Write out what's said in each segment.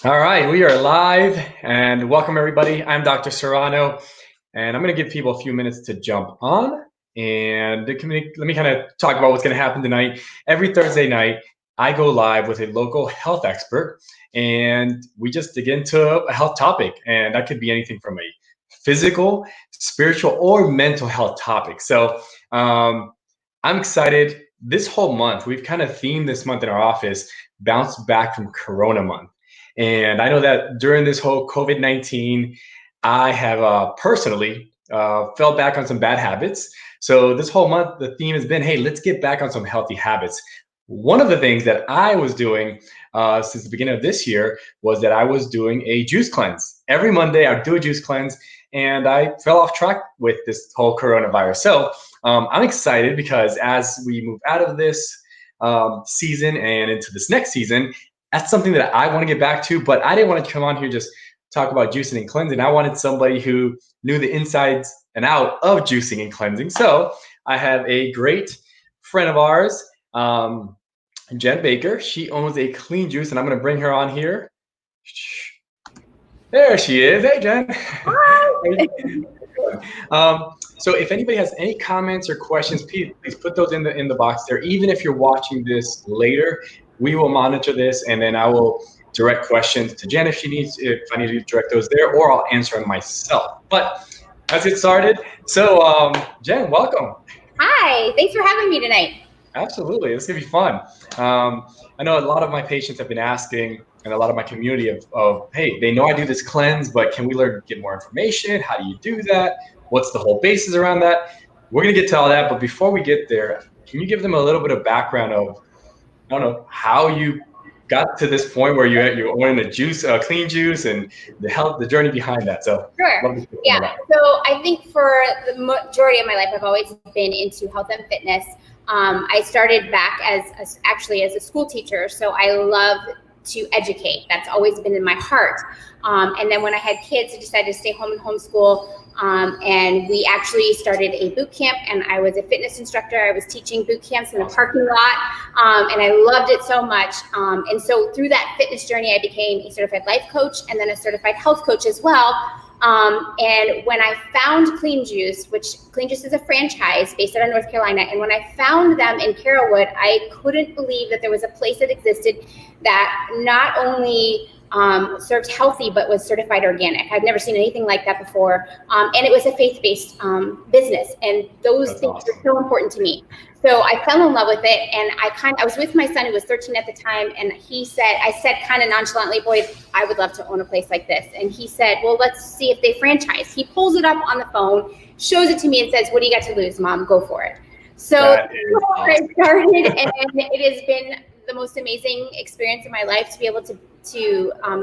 All right, we are live and welcome everybody. I'm Dr. Serrano and I'm going to give people a few minutes to jump on and let me kind of talk about what's going to happen tonight. Every Thursday night, I go live with a local health expert and we just dig into a health topic, and that could be anything from a physical, spiritual, or mental health topic. So I'm excited. This whole month, we've kind of themed this month in our office, Bounce Back from Corona Month. And I know that during this whole COVID-19, I have personally fell back on some bad habits. So this whole month, the theme has been, hey, let's get back on some healthy habits. One of the things that I was doing since the beginning of this year was that I was doing a juice cleanse. Every Monday, I'd do a juice cleanse, and I fell off track with this whole coronavirus. So I'm excited because as we move out of this season and into this next season, that's something that I want to get back to, but I didn't want to come on here just talk about juicing and cleansing. I wanted somebody who knew the insides and out of juicing and cleansing. So I have a great friend of ours, Jen Baker. She owns a clean juice, and I'm going to bring her on here. There she is. Hey, Jen. Hi. So if anybody has any comments or questions, please put those in the box there. Even if you're watching this later, we will monitor this, and then I will direct questions to Jen if I need to direct those there, or I'll answer them myself. But let's get started. So Jen, welcome. Hi, thanks for having me tonight. Absolutely, this is gonna be fun. I know a lot of my patients have been asking, and a lot of my community of, hey, they know I do this cleanse, but can we get more information? How do you do that? What's the whole basis around that? We're gonna get to all that, but before we get there, can you give them a little bit of background of, I don't know, how you got to this point where you're owning a clean juice, and the journey behind that. So Sure. Yeah. So I think for the majority of my life, I've always been into health and fitness. I started back as a school teacher, so I love to educate. That's always been in my heart. And then when I had kids, I decided to stay home and homeschool. And we actually started a boot camp, and I was a fitness instructor. I was teaching boot camps in the parking lot, and I loved it so much. And so through that fitness journey, I became a certified life coach and then a certified health coach as well. And when I found Clean Juice, which Clean Juice is a franchise based out of North Carolina, and when I found them in Carrollwood, I couldn't believe that there was a place that existed that not only served healthy, but was certified organic. I've never seen anything like that before. And it was a faith-based business. And those things are so important to me. So I fell in love with it. And I was with my son who was 13 at the time. And I said kind of nonchalantly, boy, I would love to own a place like this. And he said, well, let's see if they franchise. He pulls it up on the phone, shows it to me and says, what do you got to lose, Mom? Go for it. So I started, and it has been the most amazing experience in my life to be able to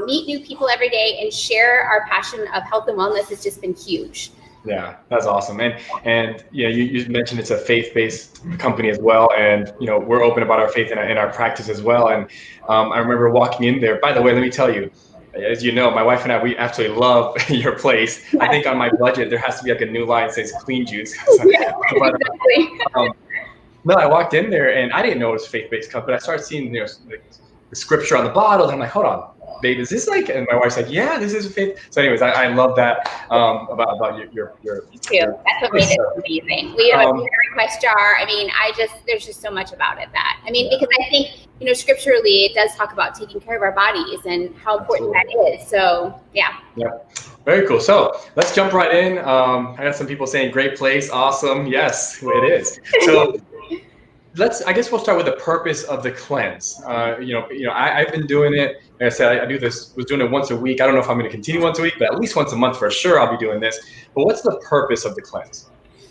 meet new people every day and share our passion of health and wellness has just been huge. Yeah, that's awesome. And yeah, you mentioned it's a faith-based company as well, and we're open about our faith in our practice as well. And I remember walking in there. By the way, let me tell you, as you know, my wife and I, we absolutely love your place. I think on my budget there has to be like a new line that says Clean Juice. Yeah, exactly. No, I walked in there and I didn't know it was a faith-based company. I started seeing the scripture on the bottle, and I'm like, hold on, babe, is this like? And my wife's like, yeah, this is a faith. So, anyways, I love that about your. Me too. That's what made it amazing. We have a request jar. I mean, there's just so much about it because I think scripturally it does talk about taking care of our bodies and how important that is. So yeah. Yeah. Very cool. So let's jump right in. I got some people saying great place, awesome. Yes, it is. So I guess we'll start with the purpose of the cleanse. I've been doing it. Like I said, was doing it once a week. I don't know if I'm going to continue once a week, but at least once a month for sure I'll be doing this. But what's the purpose of the cleanse?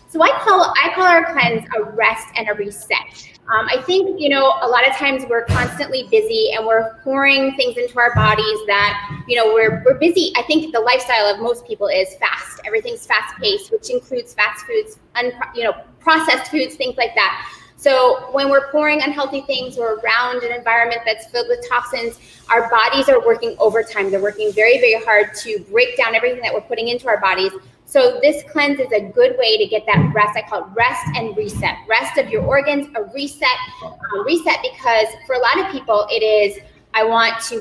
So I call our cleanse a rest and a reset. I think, a lot of times we're constantly busy and we're pouring things into our bodies that, we're busy. I think the lifestyle of most people is fast. Everything's fast paced, which includes fast foods, processed foods, things like that. So when we're pouring unhealthy things, we're around an environment that's filled with toxins, our bodies are working overtime. They're working very, very hard to break down everything that we're putting into our bodies. So this cleanse is a good way to get that rest. I call it rest and reset. Rest of your organs, a reset. Reset because for a lot of people, it is I want to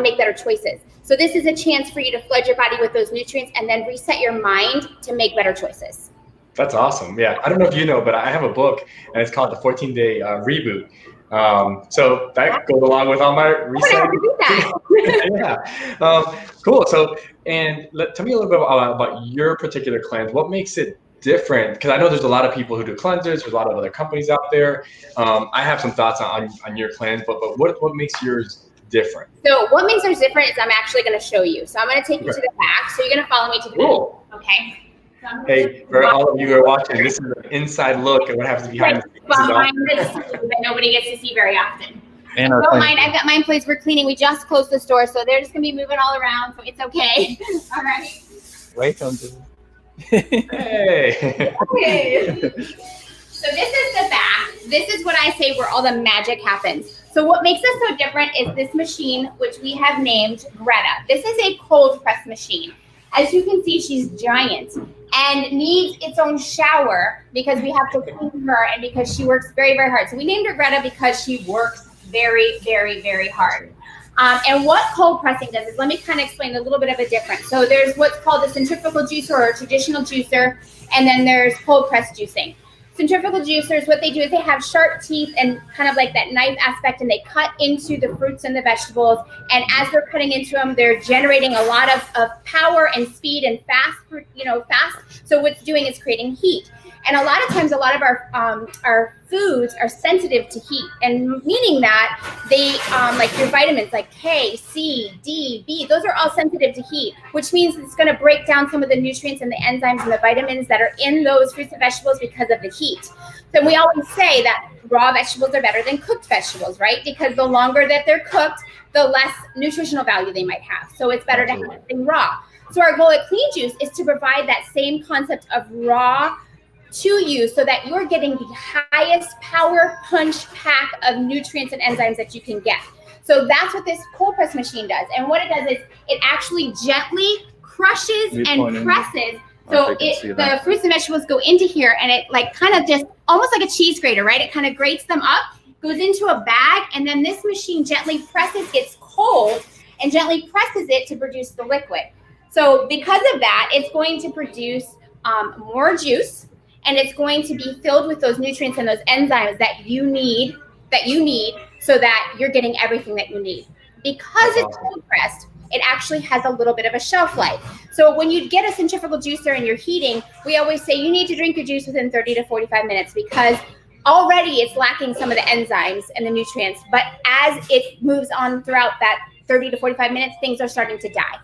make better choices. So this is a chance for you to flood your body with those nutrients and then reset your mind to make better choices. That's awesome. Yeah. I don't know if you know, but I have a book and it's called the 14-Day Reboot. So that goes along with all my research. Yeah. Cool. So, and tell me a little bit about your particular cleanse. What makes it different? Because I know there's a lot of people who do cleansers. There's a lot of other companies out there. I have some thoughts on your cleanse, but what makes yours different? So what makes ours different is I'm actually going to show you. So I'm going to take you to the back. So you're going to follow me to the back. Okay. Hey, for all of you who are watching, this is an inside look at what happens behind the scenes. Behind the scenes that nobody gets to see very often. And don't mind, I've got my employees, we're cleaning. We just closed the store, so they're just going to be moving all around, so it's okay. All right. Welcome to. Hey. Okay. So this is the back. This is what I say where all the magic happens. So what makes us so different is this machine, which we have named Greta. This is a cold press machine. As you can see, she's giant and needs its own shower because we have to clean her and because she works very, very hard. So we named her Greta because she works very, very, very hard. And what cold pressing does is, let me kind of explain a little bit of a difference. So there's what's called a centrifugal juicer or a traditional juicer, and then there's cold press juicing. Centrifugal juicers, what they do is they have sharp teeth and kind of like that knife aspect, and they cut into the fruits and the vegetables. And as they're cutting into them, they're generating a lot of power and speed and fast. So what's doing is creating heat. And a lot of times, a lot of our foods are sensitive to heat, and meaning that they, like your vitamins like K, C, D, B, those are all sensitive to heat, which means it's going to break down some of the nutrients and the enzymes and the vitamins that are in those fruits and vegetables because of the heat. So we always say that raw vegetables are better than cooked vegetables, right? Because the longer that they're cooked, the less nutritional value they might have. So it's better to have something raw. So our goal at Clean Juice is to provide that same concept of raw to you so that you're getting the highest power punch pack of nutrients and enzymes that you can get. So that's what this cold press machine does. And what it does is it actually gently crushes and presses. So the fruits and vegetables go into here, and it like kind of just almost like a cheese grater, right? It kind of grates them up, goes into a bag, and then this machine gently presses, gets cold, and gently presses it to produce the liquid. So because of that, it's going to produce more juice, and it's going to be filled with those nutrients and those enzymes that you need so that you're getting everything that you need. Because it's cold pressed, it actually has a little bit of a shelf life. So when you get a centrifugal juicer and you're heating, we always say you need to drink your juice within 30 to 45 minutes because already it's lacking some of the enzymes and the nutrients. But as it moves on throughout that 30 to 45 minutes, things are starting to die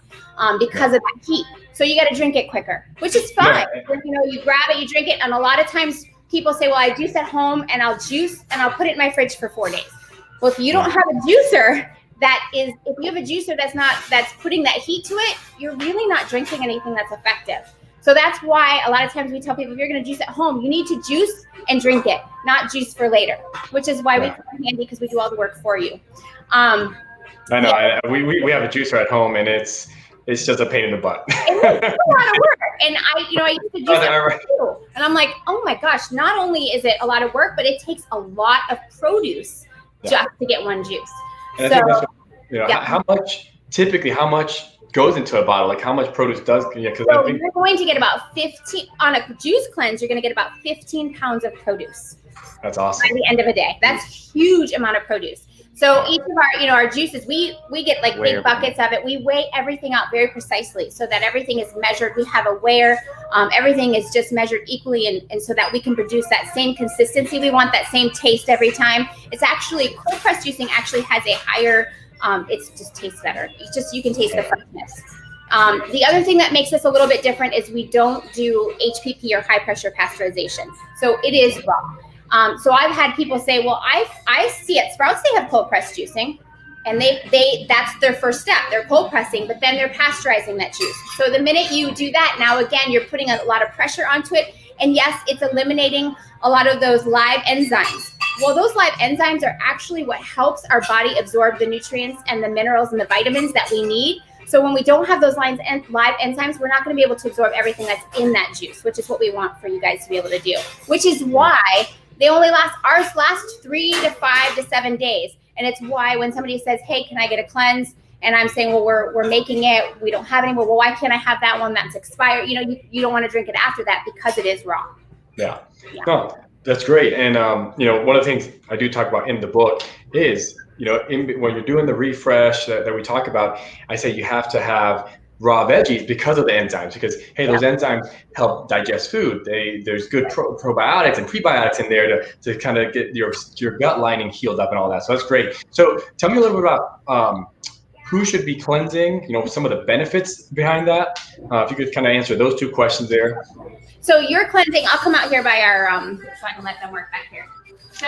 because of that heat. So you got to drink it quicker, which is fine. You know, you grab it, you drink it, and a lot of times people say, well, I juice at home and I'll juice and I'll put it in my fridge for 4 days. Well, if you don't have a juicer if you have a juicer that's putting that heat to it, you're really not drinking anything that's effective. So that's why a lot of times we tell people, if you're going to juice at home, you need to juice and drink it, not juice for later, which is why we come in handy because we do all the work for you. I know. We have a juicer at home, and it's just a pain in the butt. It's a lot of work. And I used to juice it too. And I'm like, oh my gosh, not only is it a lot of work, but it takes a lot of produce just to get one juice. And I think that's what, how much goes into a bottle? Like how much produce does? So you're going to get about 15 on a juice cleanse. You're going to get about 15 pounds of produce. That's awesome. By the end of the day, that's a huge amount of produce. So each of our juices, we get like big buckets of it. We weigh everything out very precisely so that everything is measured. We have a weigher. Everything is just measured equally, and so that we can produce that same consistency. We want that same taste every time. It's actually cold press juicing actually has a higher. It just tastes better. You can taste the freshness. The other thing that makes us a little bit different is we don't do HPP or high pressure pasteurization. So it is raw. So I've had people say, well, I see at Sprouts, they have cold press juicing, and they that's their first step. They're cold pressing, but then they're pasteurizing that juice. So the minute you do that, now again, you're putting a lot of pressure onto it. And yes, it's eliminating a lot of those live enzymes. Well, those live enzymes are actually what helps our body absorb the nutrients and the minerals and the vitamins that we need. So when we don't have those live enzymes, we're not going to be able to absorb everything that's in that juice, which is what we want for you guys to be able to do, which is why ours last 3 to 5 to 7 days. And it's why when somebody says, hey, can I get a cleanse? And I'm saying, well, we're making it, we don't have any more. Well, why can't I have that one that's expired? You don't want to drink it after that because it is raw. Yeah. No, that's great. And, one of the things I do talk about in the book is, when you're doing the refresh that we talk about, I say you have to have raw veggies because of the enzymes, because, hey, those enzymes help digest food. There's good probiotics and prebiotics in there to kind of get your gut lining healed up and all that. So that's great. So tell me a little bit about, who should be cleansing, some of the benefits behind that. If you could kind of answer those two questions there. So you're cleansing, I'll come out here by our, so I can let them work back here. So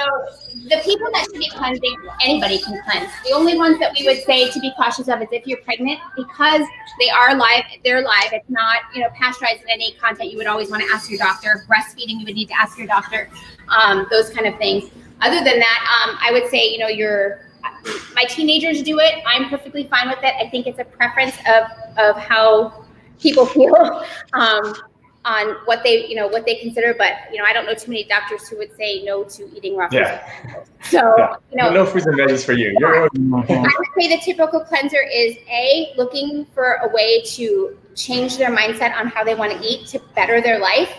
the people that should be cleansing, anybody can cleanse. The only ones that we would say to be cautious of is if you're pregnant, because they're live. It's not, pasteurized in any content. You would always want to ask your doctor. Breastfeeding, you would need to ask your doctor, those kind of things. Other than that, I would say, my teenagers do it. I'm perfectly fine with it. I think it's a preference of how people feel on what they consider. But I don't know too many doctors who would say no to eating raw food. So no fruits and veggies for you. I would say the typical cleanser is looking for a way to change their mindset on how they want to eat to better their life.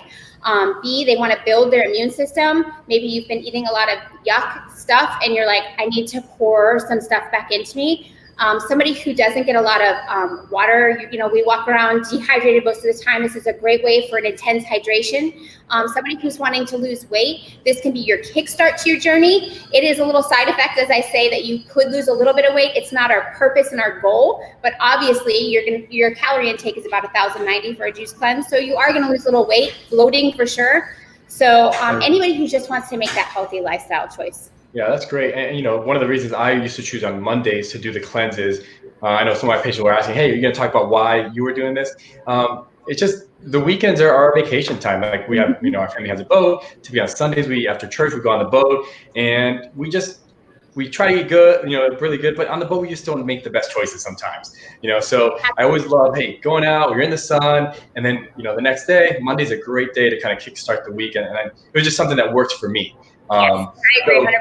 B, they want to build their immune system. Maybe you've been eating a lot of yuck stuff and you're like, I need to pour some stuff back into me. Somebody who doesn't get a lot of water, we walk around dehydrated most of the time. This is a great way for an intense hydration. Somebody who's wanting to lose weight, this can be your kickstart to your journey. It is a little side effect, as I say, that you could lose a little bit of weight. It's not our purpose and our goal, but obviously your calorie intake is about 1,090 for a juice cleanse. So you are going to lose a little weight, bloating for sure. So anybody who just wants to make that healthy lifestyle choice. Yeah, that's great. And, one of the reasons I used to choose on Mondays to do the cleanses, I know some of my patients were asking, hey, are you going to talk about why you were doing this? It's just the weekends are our vacation time. Like we have, our family has a boat. To be on Sundays, after church, we go on the boat and we try to eat good, really good. But on the boat, we just don't make the best choices sometimes, So I always love, hey, going out, you're in the sun. And then, the next day, Monday's a great day to kind of kickstart the weekend. And it was just something that worked for me. Yes, I agree 100%.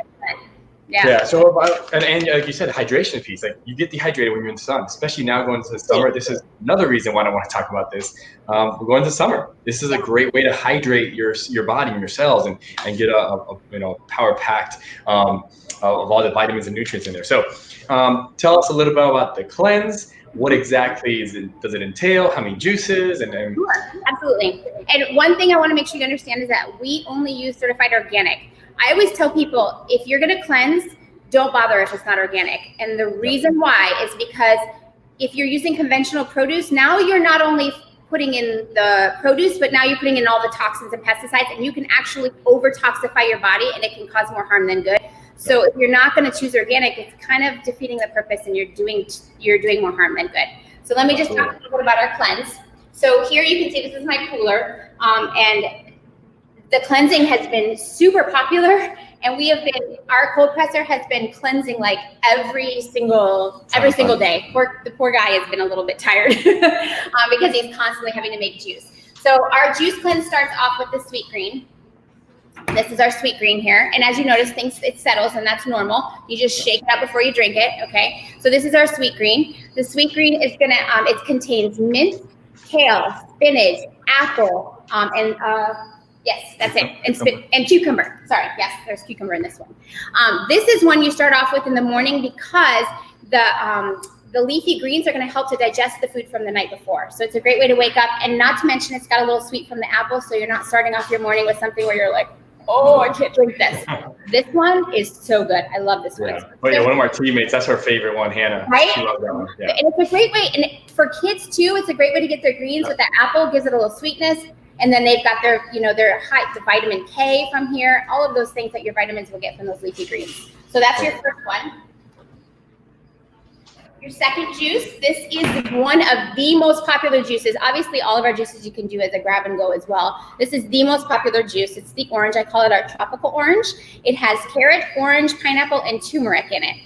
Yeah. So and like you said, hydration piece, like you get dehydrated when you're in the sun, especially now going into the summer. This is another reason why I want to talk about this. We're going to summer. This is a great way to hydrate your body and your cells and get a power packed of all the vitamins and nutrients in there. So tell us a little bit about the cleanse. What exactly does it entail? How many juices? And Sure, absolutely. And one thing I want to make sure you understand is that we only use certified organic. I always tell people, if you're going to cleanse, don't bother if it's not organic. And the reason why is because if you're using conventional produce, now you're not only putting in the produce, but now you're putting in all the toxins and pesticides, and you can actually over-toxify your body, and it can cause more harm than good. So if you're not going to choose organic, it's kind of defeating the purpose, and you're doing more harm than good. So let me just talk a little bit about our cleanse. So here you can see this is my cooler, and the cleansing has been super popular, and our cold presser has been cleansing like every single day. The poor guy has been a little bit tired because he's constantly having to make juice. So our juice cleanse starts off with the sweet green. This is our sweet green here. And as you notice, it settles, and that's normal. You just shake it up before you drink it, okay? So this is our sweet green. The sweet green is it contains mint, kale, spinach, apple, and yes, that's it. And cucumber. Sorry, yes, there's cucumber in this one. This is one you start off with in the morning because the leafy greens are going to help to digest the food from the night before. So it's a great way to wake up. And not to mention, it's got a little sweet from the apple, so you're not starting off your morning with something where you're like, oh, I can't drink this. This one is so good. I love this one. Yeah, one of our teammates, that's her favorite one, Hannah. Right? She loves that one. Yeah. And it's a great way. And for kids, too, it's a great way to get their greens with the apple. Gives it a little sweetness. And then they've got their the vitamin K from here, all of those things that your vitamins will get from those leafy greens. So that's your first one. Your second juice, this is one of the most popular juices. Obviously, all of our juices you can do as a grab and go as well. This is the most popular juice. It's the orange. I call it our tropical orange. It has carrot, orange, pineapple, and turmeric in it.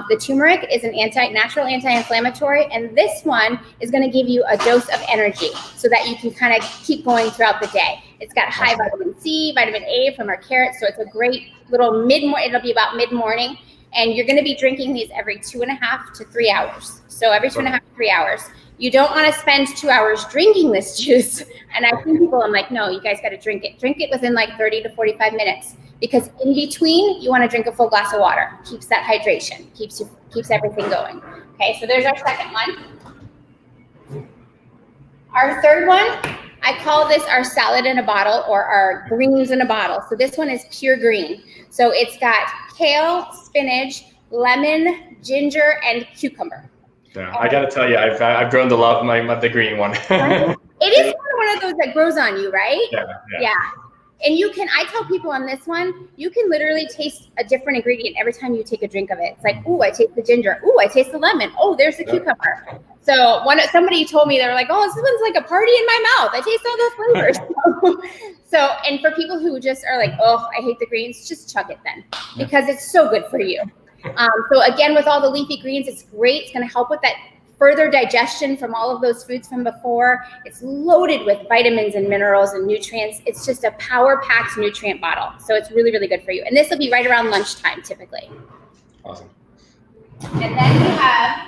The turmeric is an natural anti-inflammatory, and this one is going to give you a dose of energy so that you can kind of keep going throughout the day. It's got high vitamin C, vitamin A from our carrots, so it's a great little it'll be about mid-morning. And you're going to be drinking these every 2.5 to 3 hours. So every 2.5 to 3 hours. You don't want to spend 2 hours drinking this juice. And I think people, I'm like, no, you guys got to drink it. Drink it within like 30 to 45 minutes. Because in between, you want to drink a full glass of water. Keeps that hydration. Keeps everything going. Okay, so there's our second one. Our third one, I call this our salad in a bottle or our greens in a bottle. So this one is pure green. So it's got kale, spinach, lemon, ginger, and cucumber. Yeah, I got to tell you, I've grown to love the green one. It is one of those that grows on you, right? Yeah. And I tell people on this one, you can literally taste a different ingredient every time you take a drink of it. It's like, ooh, I taste the ginger. Ooh, I taste the lemon. Oh, there's the cucumber. So somebody told me, they were like, oh, this one's like a party in my mouth. I taste all those flavors. And for people who just are like, oh, I hate the greens, just chug it then, because it's so good for you. So again, with all the leafy greens, it's great. It's going to help with that further digestion from all of those foods from before. It's loaded with vitamins and minerals and nutrients. It's just a power-packed nutrient bottle. So it's really, really good for you. And this will be right around lunchtime typically. Awesome. And then we have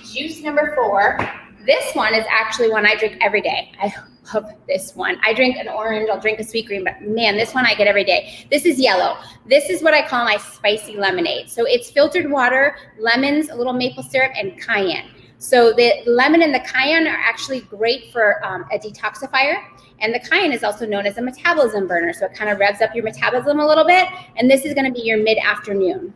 juice number 4. This one is actually one I drink every day. I love this one. I drink an orange, I'll drink a sweet green, but man, this one I get every day. This is yellow. This is what I call my spicy lemonade. So it's filtered water, lemons, a little maple syrup, and cayenne. So the lemon and the cayenne are actually great for a detoxifier. And the cayenne is also known as a metabolism burner. So it kind of revs up your metabolism a little bit. And this is going to be your mid-afternoon.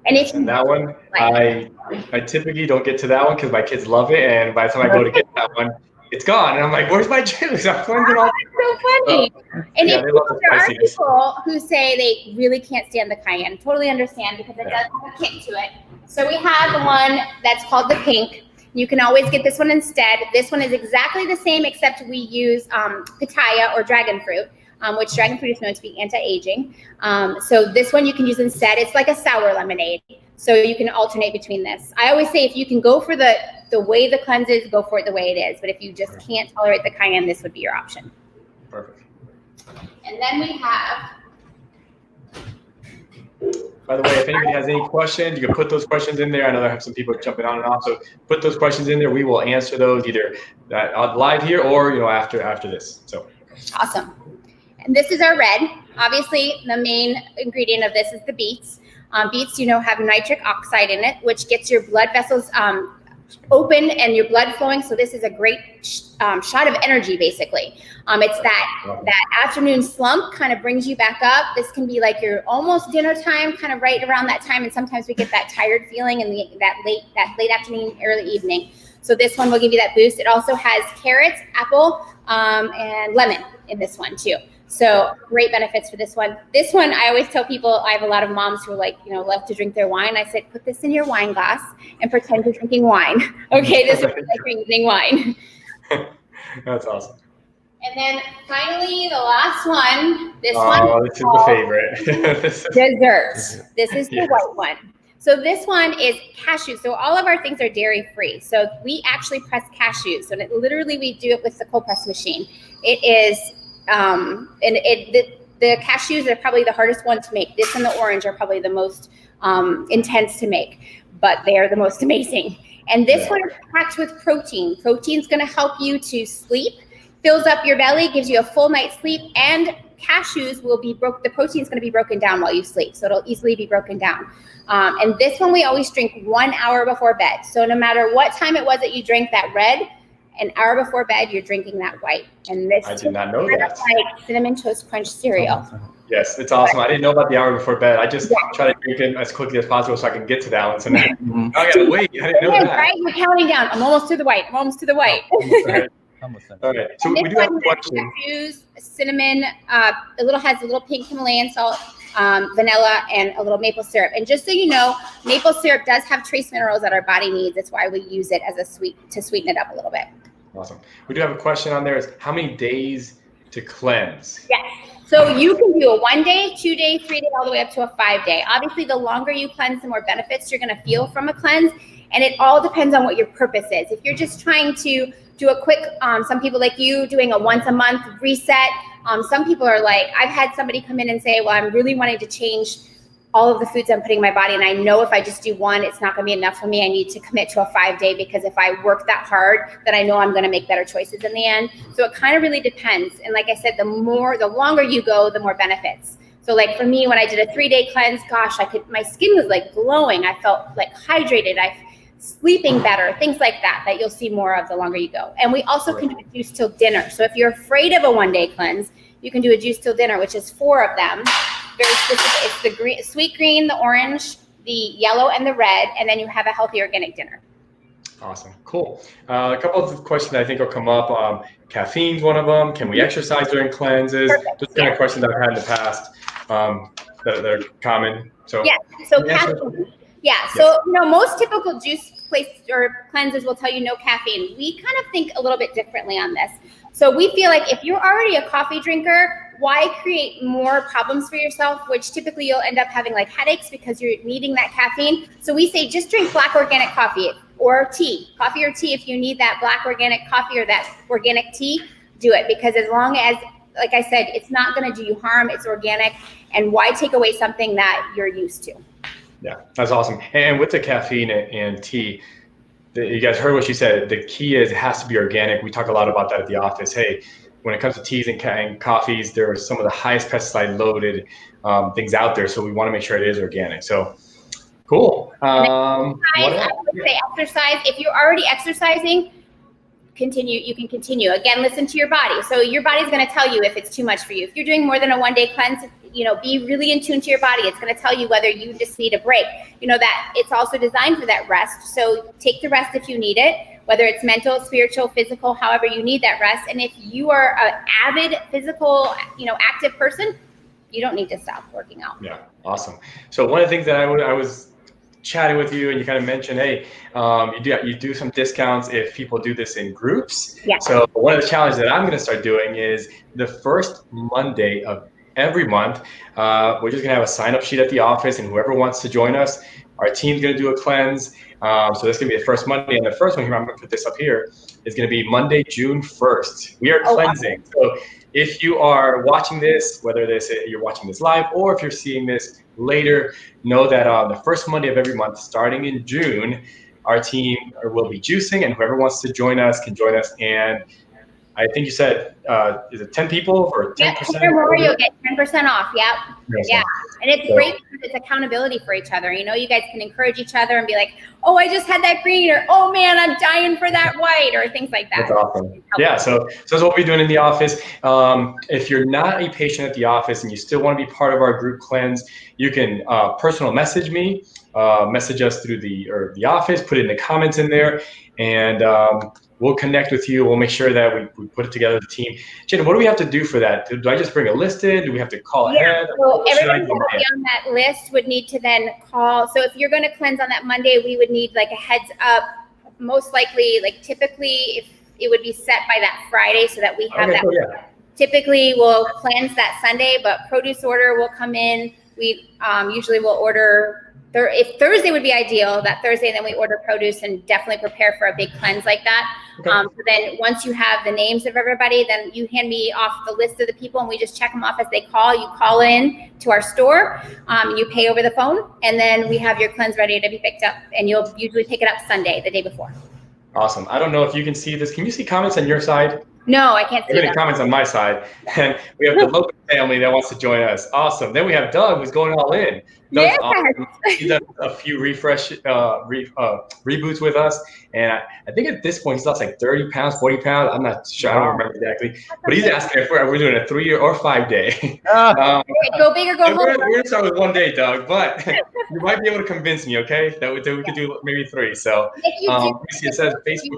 And that one, I typically don't get to that one because my kids love it. And by the time I go to get that one, it's gone. And I'm like, where's my juice? I'm finding all. That's so funny. And there are people who say they really can't stand the cayenne. Totally understand, because it does have a kick to it. So we have the one that's called the pink. You can always get this one instead. This one is exactly the same, except we use pitaya or dragon fruit. Which dragon fruit is known to be anti-aging. So this one you can use instead. It's like a sour lemonade. So you can alternate between this. I always say if you can go for the way the cleanse is, go for it the way it is. But if you just can't tolerate the cayenne, this would be your option. Perfect. And then we have. By the way, if anybody has any questions, you can put those questions in there. I know I have some people jumping on and off, so put those questions in there. We will answer those either live here or after this. So awesome. And this is our red. Obviously, the main ingredient of this is the beets. Beets, have nitric oxide in it, which gets your blood vessels open and your blood flowing. So this is a great shot of energy, basically. It's that afternoon slump kind of brings you back up. This can be like your almost dinner time, kind of right around that time. And sometimes we get that tired feeling in that late afternoon, early evening. So this one will give you that boost. It also has carrots, apple, and lemon in this one too. So great benefits for this one. This one, I always tell people, I have a lot of moms who love to drink their wine. I said, put this in your wine glass and pretend you're drinking wine. Okay, this is like drinking wine. That's awesome. And then finally, the last one. This is the favorite. Desserts. This is the white one. So this one is cashews. So all of our things are dairy free. So we actually press cashews. So literally we do it with the cold press machine. It is. The cashews are probably the hardest one to make. This and the orange are probably the most intense to make, but they are the most amazing. And this one is packed with protein. Protein's going to help you to sleep, fills up your belly, gives you a full night's sleep, and cashews will be the protein's going to be broken down while you sleep, so it'll easily be broken down. And this one we always drink 1 hour before bed. So no matter what time it was that you drank that red, an hour before bed, you're drinking that white. And this I did not know that. Like Cinnamon Toast Crunch cereal. Yes, it's awesome. I didn't know about the hour before bed. I just try to drink it as quickly as possible so I can get to that one. So now I gotta wait. I didn't know that. Right? You're counting down. I'm almost to the white. I'm almost to the white. All right. So we do have a question. Use cinnamon. Has a little pink Himalayan salt, vanilla, and a little maple syrup. And just so you know, maple syrup does have trace minerals that our body needs. That's why we use it as a to sweeten it up a little bit. Awesome. We do have a question on there. Is how many days to cleanse? Yes. So you can do a 1 day, 2 day, 3 day, all the way up to a 5 day. Obviously, the longer you cleanse, the more benefits you're going to feel from a cleanse. And it all depends on what your purpose is. If you're just trying to do a quick, some people like you doing a once a month reset. Some people are like, I've had somebody come in and say, well, I'm really wanting to change all of the foods I'm putting in my body. And I know if I just do one, it's not going to be enough for me. I need to commit to a 5-day, because if I work that hard, then I know I'm going to make better choices in the end. So it kind of really depends. And like I said, the longer you go, the more benefits. So like for me, when I did a 3-day cleanse, gosh, my skin was like glowing. I felt like hydrated. Sleeping better, things like that you'll see more of the longer you go. And we also can do a juice till dinner. So if you're afraid of a 1-day cleanse, you can do a juice till dinner, which is 4 of them. Very specific. It's the green, sweet green, the orange, the yellow, and the red, and then you have a healthy organic dinner. Awesome. Cool. A couple of questions I think will come up. Caffeine's one of them. Can we exercise during cleanses? Perfect. Just kind of questions I've had in the past that are common. So yeah. So caffeine. Yeah. So most typical juice places or cleanses will tell you no caffeine. We kind of think a little bit differently on this. So we feel like if you're already a coffee drinker, why create more problems for yourself, which typically you'll end up having like headaches because you're needing that caffeine. So we say just drink black organic coffee or tea, coffee or tea. If you need that black organic coffee or that organic tea, do it, because as long as, like I said, it's not going to do you harm, it's organic, and why take away something that you're used to? Yeah, that's awesome. And with the caffeine and tea, you guys heard what she said. The key is it has to be organic. We talk a lot about that at the office. Hey, when it comes to teas and coffees, there are some of the highest pesticide loaded things out there. So we want to make sure it is organic. So cool. I would say exercise. If you're already exercising, you can continue. Again, listen to your body. So your body's going to tell you if it's too much for you. If you're doing more than a 1-day cleanse, be really in tune to your body. It's going to tell you whether you just need a break. That it's also designed for that rest. So take the rest if you need it, whether it's mental, spiritual, physical, however you need that rest. And if you are an avid physical, active person, you don't need to stop working out. Yeah, awesome. So one of the things that I was chatting with you, and you kind of mentioned, hey, you do some discounts if people do this in groups. Yeah. So one of the challenges that I'm going to start doing is the first Monday of every month, we're just going to have a sign-up sheet at the office, and whoever wants to join us, our team's going to do a cleanse. So this is going to be the first Monday, and the first one here, I'm going to put this up here, is going to be Monday, June 1st. We are cleansing. So if you are watching this, whether you're watching this live or if you're seeing this later, know that the first Monday of every month, starting in June, our team will be juicing, and whoever wants to join us can join us. And I think you said, is it 10 people or 10%? Yeah, 10 or more, you'll get 10% off. Yep. Yeah. And it's great because it's accountability for each other. You guys can encourage each other and be like, oh, I just had that green, or oh man, I'm dying for that white, or things like that. That's awesome. Yeah. So that's what we're doing in the office. If you're not a patient at the office and you still want to be part of our group cleanse, you can personal message me, message us through the office, put it in the comments in there, and we'll connect with you. We'll make sure that we put it together as a team. Jenna, what do we have to do for that? Do I just bring a list in? Do we have to call ahead? So everybody that will be on that list would need to then call. So if you're going to cleanse on that Monday, we would need like a heads up. Most likely, like typically, if it would be set by that Friday so that we have that. Cool, yeah. Typically, we'll cleanse that Sunday, but produce order will come in. We usually will order. If Thursday would be ideal, that Thursday, then we order produce and definitely prepare for a big cleanse like that. Okay. So then once you have the names of everybody, then you hand me off the list of the people and we just check them off as they call. You call in to our store, you pay over the phone, and then we have your cleanse ready to be picked up, and you'll usually pick it up Sunday, the day before. Awesome. I don't know if you can see this. Can you see comments on your side? No, I can't see any comments on my side. And we have the local family that wants to join us. Awesome. Then we have Doug, who's going all in. Doug's awesome. He's done a few reboots with us. And I think at this point, he's lost like 30 pounds, 40 pounds. I'm not sure. I don't remember exactly. But he's asking if we're doing a 3 or 5 day. Go big or go home. We're going to start with 1 day, Doug. But you might be able to convince me, okay, that we could do maybe 3. So if you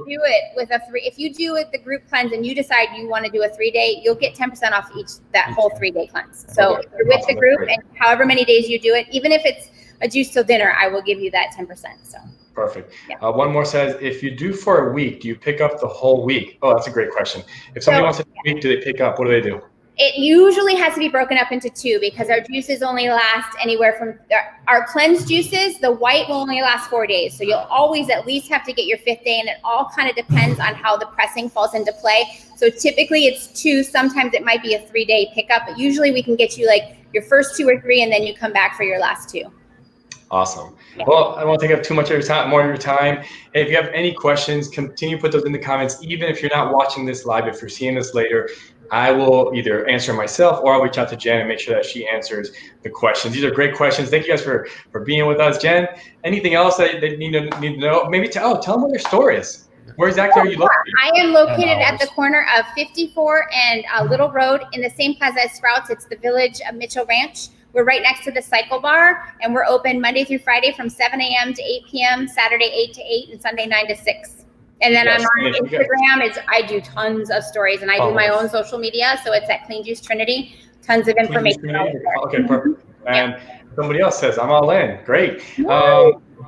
do it with a 3, if you do it the group cleanse and you decide you want to do a 3-day, you'll get 10% off that whole 3-day cleanse. So if you're with the group and however many days you do it, even if it's a juice till dinner, I will give you that 10%. So perfect. Yeah. One more says, if you do for a week, do you pick up the whole week? Oh, that's a great question. If somebody wants to do a week, do they pick up? What do they do? It usually has to be broken up into two because our juices only last anywhere from our cleanse juices. The white will only last 4 days. So you'll always at least have to get your 5th day, and it all kind of depends on how the pressing falls into play. So typically it's 2. Sometimes it might be a 3-day pickup, but usually we can get you like your first 2 or 3, and then you come back for your last 2. Awesome. Well, I don't want to take up too much of your time, more of your time. Hey, if you have any questions, continue to put those in the comments. Even if you're not watching this live, if you're seeing this later, I will either answer myself or I'll reach out to Jen and make sure that she answers the questions. These are great questions. Thank you guys for being with us. Jen, anything else that they need to know? Maybe tell them what your store is. Where exactly are you located? I am located at the corner of 54 and Little Road in the same plaza as Sprouts. It's the Village of Mitchell Ranch. We're right next to the Cycle Bar, and we're open Monday through Friday from 7 a.m. to 8 p.m., Saturday 8 to 8, and Sunday 9 to 6. And then I'm on Instagram. I do tons of stories, and I do my own social media. So it's at Clean Juice Trinity. Tons of information. Okay, perfect. And somebody else says, I'm all in. Great.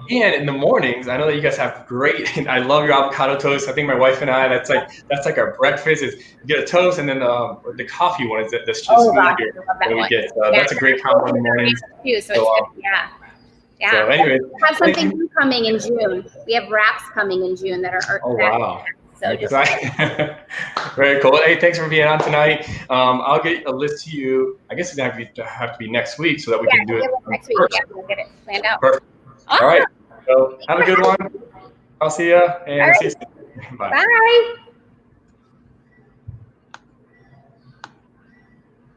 And in the mornings, I know that you guys have great, and I love your avocado toast. I think my wife and I, that's like our breakfast is you get a toast, and then the coffee one is that's just we get. That's a great combo in the mornings. Yeah. So anyway, we have something new coming in June. We have wraps coming in June that are. Oh wow. So very cool. Hey, thanks for being on tonight. I'll get a list to you. I guess it's gonna have to be next week so that we can do it next week. Yeah, we'll get it planned out. Perfect. Awesome. All right. So have a good one. I'll see you and see you soon. Bye. Bye.